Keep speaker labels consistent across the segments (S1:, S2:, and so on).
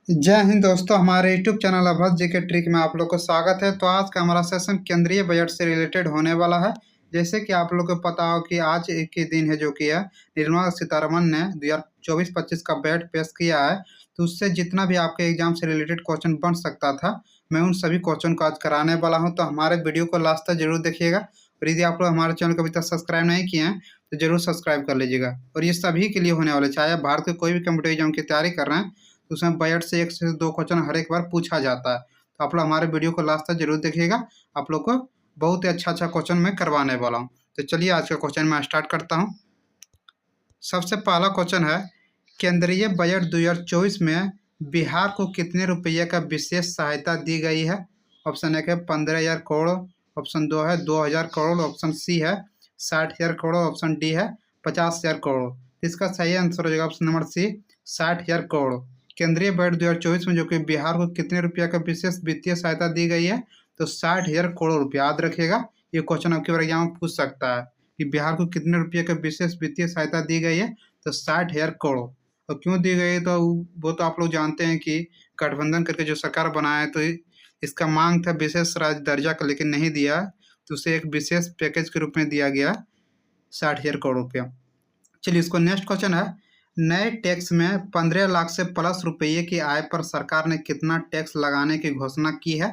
S1: जय हिंद दोस्तों, हमारे यूट्यूब चैनल अभद्र जी के ट्रिक में आप लोग को स्वागत है। तो आज का हमारा सेशन केंद्रीय बजट से रिलेटेड होने वाला है। जैसे कि आप लोग को पता हो कि आज एक ही दिन है जो कि है निर्मला सीतारमण ने 2024-25 का बजट पेश किया है। तो उससे जितना भी आपके एग्जाम से रिलेटेड क्वेश्चन बन सकता था, मैं उन सभी क्वेश्चन को आज कराने वाला हूँ। तो हमारे वीडियो को लास्ट तक जरूर देखिएगा। और यदि आप लोग हमारे चैनल को अभी तक सब्सक्राइब नहीं किए हैं तो जरूर सब्सक्राइब कर लीजिएगा। और ये सभी के लिए होने वाले, चाहे आप भारत के कोई भी कम्पिटिटिव एग्जाम की तैयारी कर रहे हैं तो उसमें बजट से 1 से 2 क्वेश्चन हर एक बार पूछा जाता है। तो आप लोग हमारे वीडियो को लास्ट तक जरूर देखिएगा। आप लोग को बहुत ही अच्छा क्वेश्चन मैं करवाने वाला हूँ। तो चलिए आज का क्वेश्चन मैं स्टार्ट करता हूँ। सबसे पहला क्वेश्चन है, केंद्रीय बजट 2024 में बिहार को कितने रुपये का विशेष सहायता दी गई है? ऑप्शन 1 है 15,000 करोड़, ऑप्शन 2 है 2,000 करोड़, ऑप्शन सी है 60,000 करोड़, ऑप्शन डी है 50,000 करोड़। इसका सही आंसर हो जाएगा ऑप्शन नंबर सी 60,000 करोड़। केंद्रीय बजट 2024 में जो कि बिहार को कितने रुपये का विशेष वित्तीय सहायता दी गई है? तो 60,000 करोड़ रुपया। याद रखिएगा, ये क्वेश्चन आपके बार एग्जाम में पूछ सकता है कि बिहार को कितने रुपये का विशेष वित्तीय सहायता दी गई है? तो 60,000 करोड़। और क्यों दी गई है तो वो तो आप लोग जानते हैं कि गठबंधन करके जो सरकार बनाया है, तो इसका मांग था विशेष राज्य दर्जा का, लेकिन नहीं दिया, तो उसे एक विशेष पैकेज के रूप में दिया गया 60,000 करोड़ रुपया। चलिए, इसको नेक्स्ट क्वेश्चन है, नए टैक्स में 15 लाख से प्लस रुपये की आय पर सरकार ने कितना टैक्स लगाने की घोषणा की है?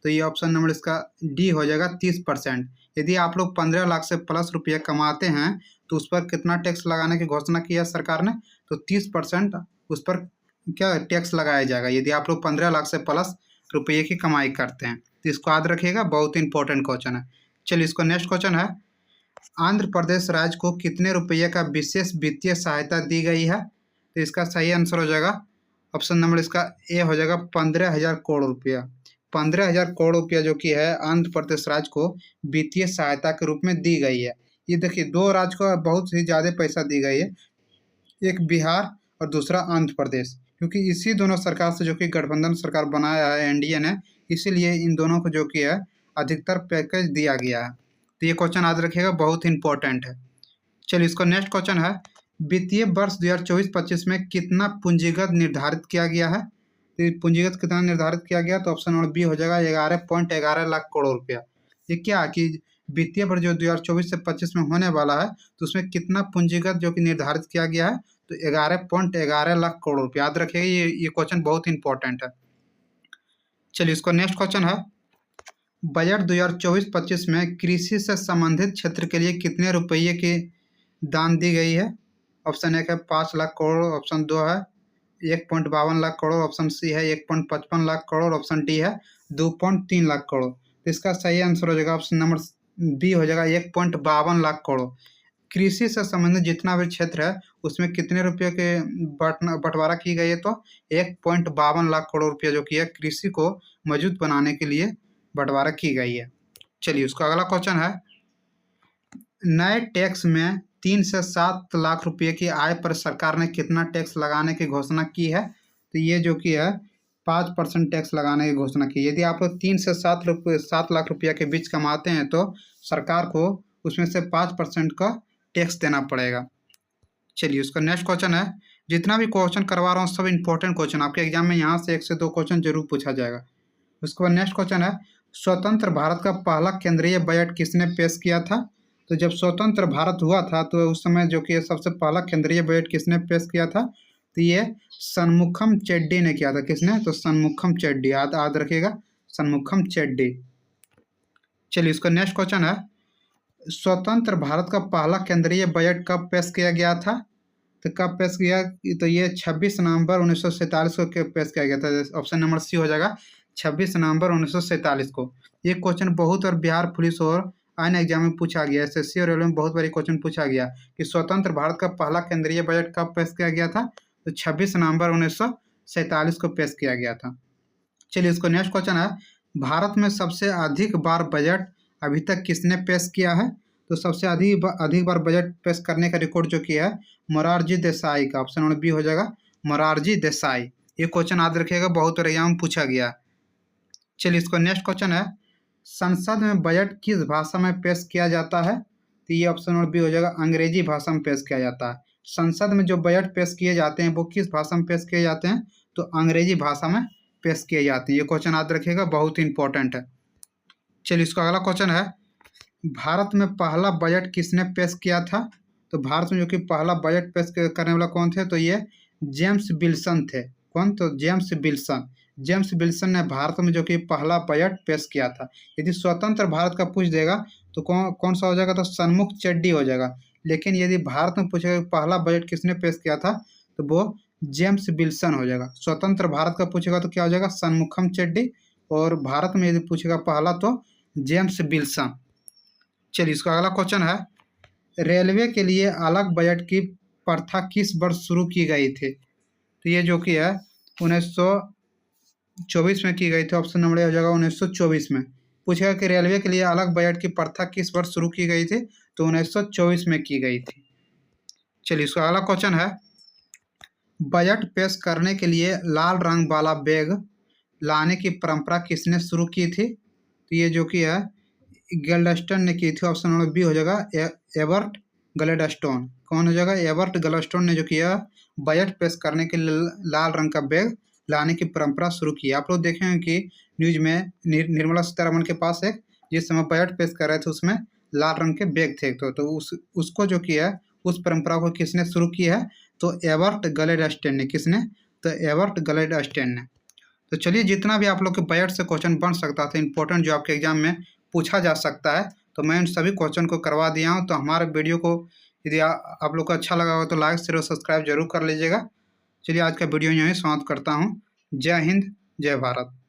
S1: तो ये ऑप्शन नंबर इसका डी हो जाएगा 30%। यदि आप लोग 15 लाख से प्लस रुपये कमाते हैं तो उस पर कितना टैक्स लगाने की घोषणा की है सरकार ने? तो 30% उस पर क्या टैक्स लगाया जाएगा यदि आप लोग 15 लाख से प्लस रुपये की कमाई करते हैं। तो इसको याद रखिएगा, बहुत इंपॉर्टेंट क्वेश्चन है। चलिए, इसको नेक्स्ट क्वेश्चन है, आंध्र प्रदेश राज्य को कितने रुपये का विशेष वित्तीय सहायता दी गई है? तो इसका सही आंसर हो जाएगा ऑप्शन नंबर इसका ए हो जाएगा 15,000 करोड़ रुपया। 15,000 करोड़ रुपया जो कि है आंध्र प्रदेश राज्य को वित्तीय सहायता के रूप में दी गई है। ये देखिए, दो राज्य को बहुत ही ज़्यादा पैसा दी गई है, एक बिहार और दूसरा आंध्र प्रदेश, क्योंकि इसी दोनों सरकार से जो कि गठबंधन सरकार बनाया है एनडीए ने, इसीलिए इन दोनों को जो कि है अधिकतर पैकेज दिया गया है। तो ये क्वेश्चन याद रखिएगा, बहुत इंपॉर्टेंट है। चलिए, इसको नेक्स्ट क्वेश्चन है, वित्तीय वर्ष 2024-25 में कितना पूंजीगत निर्धारित किया गया है? तो पूंजीगत कितना निर्धारित किया गया? तो ऑप्शन नंबर बी हो जाएगा 11.11 लाख करोड़ रुपया। ये क्या कि वित्तीय वर्ष जो 2024 से 25 में होने वाला है, तो उसमें कितना पूंजीगत जो कि निर्धारित किया गया है? तो 11.11 लाख करोड़ रुपया। याद रखिएगा, ये क्वेश्चन बहुत इंपॉर्टेंट है। चलिए, इसको नेक्स्ट क्वेश्चन है, बजट 2024-25 में कृषि से संबंधित क्षेत्र के लिए कितने रुपये की दान दी गई है? ऑप्शन 1 है 5 लाख करोड़, ऑप्शन 2 है 1.52 लाख करोड़, ऑप्शन सी है 1.55 लाख करोड़, ऑप्शन डी है 2.3 लाख करोड़। तो इसका सही आंसर हो जाएगा ऑप्शन नंबर बी हो जाएगा 1.52 लाख करोड़। कृषि से संबंधित जितना भी क्षेत्र है उसमें कितने रुपये के बंटवारा की गई है? तो 1.52 लाख करोड़ रुपया जो कि है कृषि को मजबूत बनाने के लिए बंटवारा की गई है। चलिए, उसका अगला क्वेश्चन है, नए टैक्स में 3 से 7 लाख रुपए की आय पर सरकार ने कितना टैक्स लगाने की घोषणा की है? तो ये जो कि है 5% टैक्स लगाने की घोषणा की। यदि आप लोग 3 से 7 लाख रुपया के बीच कमाते हैं तो सरकार को उसमें से 5% का टैक्स देना पड़ेगा। चलिए, उसका नेक्स्ट क्वेश्चन है, जितना भी क्वेश्चन करवा रहा हूँ सब इंपॉर्टेंट क्वेश्चन, आपके एग्जाम में यहाँ से 1 से 2 क्वेश्चन जरूर पूछा जाएगा। उसके बाद नेक्स्ट क्वेश्चन है, स्वतंत्र भारत का पहला केंद्रीय बजट किसने पेश किया था? तो जब स्वतंत्र भारत हुआ था तो उस समय जो कि सबसे पहला केंद्रीय बजट किसने पेश किया था? तो ये सन्मुखम चेट्टी ने किया था। किसने? तो सन्मुखम चेट्टी। याद रखिएगा, सन्मुखम चेट्टी। चलिए, इसका नेक्स्ट क्वेश्चन है, स्वतंत्र भारत का पहला केंद्रीय बजट कब पेश किया गया था? तो कब पेश किया? तो ये 26 नवंबर 1947 को पेश किया गया था। ऑप्शन नंबर सी हो जाएगा 26 नवंबर 1947 को। ये क्वेश्चन बहुत और बिहार पुलिस और अन्य एग्जाम में पूछा गया, एसएससी और रेलवे में बहुत बारी क्वेश्चन पूछा गया कि स्वतंत्र भारत का पहला केंद्रीय बजट कब पेश किया गया था? तो 26 नवंबर 1947 को पेश किया गया था। चलिए, इसको नेक्स्ट क्वेश्चन है, भारत में सबसे अधिक बार बजट अभी तक किसने पेश किया है? तो सबसे अधिक बार बजट पेश करने का रिकॉर्ड जो किया है मोरारजी देसाई का। ऑप्शन नंबर बी हो जाएगा मोरारजी देसाई। ये क्वेश्चन याद रखिएगा, बहुत बार एग्जाम में पूछा गया। चलिए, इसको नेक्स्ट क्वेश्चन है, संसद में बजट किस भाषा में पेश किया जाता है? तो ये ऑप्शन नंबर बी हो जाएगा अंग्रेजी भाषा में पेश किया जाता है। संसद में जो बजट पेश किए जाते हैं वो किस भाषा में पेश किए जाते हैं? तो अंग्रेजी भाषा में पेश किए जाते हैं। ये क्वेश्चन याद रखिएगा, बहुत ही इंपॉर्टेंट है। चलिए इसका अगला क्वेश्चन है, भारत में पहला बजट किसने पेश किया था? तो भारत में जो कि पहला बजट पेश करने वाला कौन थे? तो ये जेम्स विल्सन थे। कौन? तो जेम्स विल्सन। जेम्स विल्सन ने भारत में जो कि पहला बजट पेश किया था। यदि स्वतंत्र भारत का पूछ देगा तो कौन कौन सा हो जाएगा? तो सन्मुख चेड्डी हो जाएगा। लेकिन यदि भारत में पूछेगा पहला बजट किसने पेश किया था, तो वो जेम्स विल्सन हो जाएगा। स्वतंत्र भारत का पूछेगा तो क्या हो जाएगा? सन्मुखम चेड्डी। और भारत में यदि पूछेगा पहला तो जेम्स विल्सन। चलिए इसका अगला क्वेश्चन है, रेलवे के लिए अलग बजट की प्रथा किस वर्ष शुरू की गई थी? तो ये जो कि है 1924 में की गई थी। ऑप्शन नंबर ए हो जाएगा 1924 में। पूछेगा कि रेलवे के लिए अलग बजट की प्रथा किस वर्ष शुरू की गई थी? तो 1924 में की गई थी। चलिए इसका अगला क्वेश्चन है, बजट पेश करने के लिए लाल रंग वाला बैग लाने की परंपरा किसने शुरू की थी? तो ये जो कि है गैल्डस्टोन ने की थी। ऑप्शन नंबर बी हो जाएगा एबर्ट ग्लैडस्टोन। कौन हो जाएगा? एबर्ट ग्लैडस्टोन ने जो किया बजट पेश करने के लिए लाल रंग का बैग लाने की परंपरा शुरू की। आप लोग देखेंगे कि न्यूज में निर्मला सीतारमण के पास एक जिस समय बजट पेश कर रहे थे उसमें लाल रंग के बैग थे। तो उसको जो किया उस परंपरा को किसने शुरू किया है? तो एबर्ट ग्लैडस्टोन ने। किसने? तो एबर्ट ग्लैडस्टोन ने। तो चलिए जितना भी आप लोग के बजट से क्वेश्चन बन सकता था इंपॉर्टेंट जो आपके एग्जाम में पूछा जा सकता है, तो मैं उन सभी क्वेश्चन को करवा दिया हूँ। तो हमारे वीडियो को यदि आप लोग को अच्छा लगा हो तो लाइक शेयर और सब्सक्राइब जरूर कर लीजिएगा। चलिए आज का वीडियो यहीं समाप्त करता हूँ। जय हिंद, जय भारत।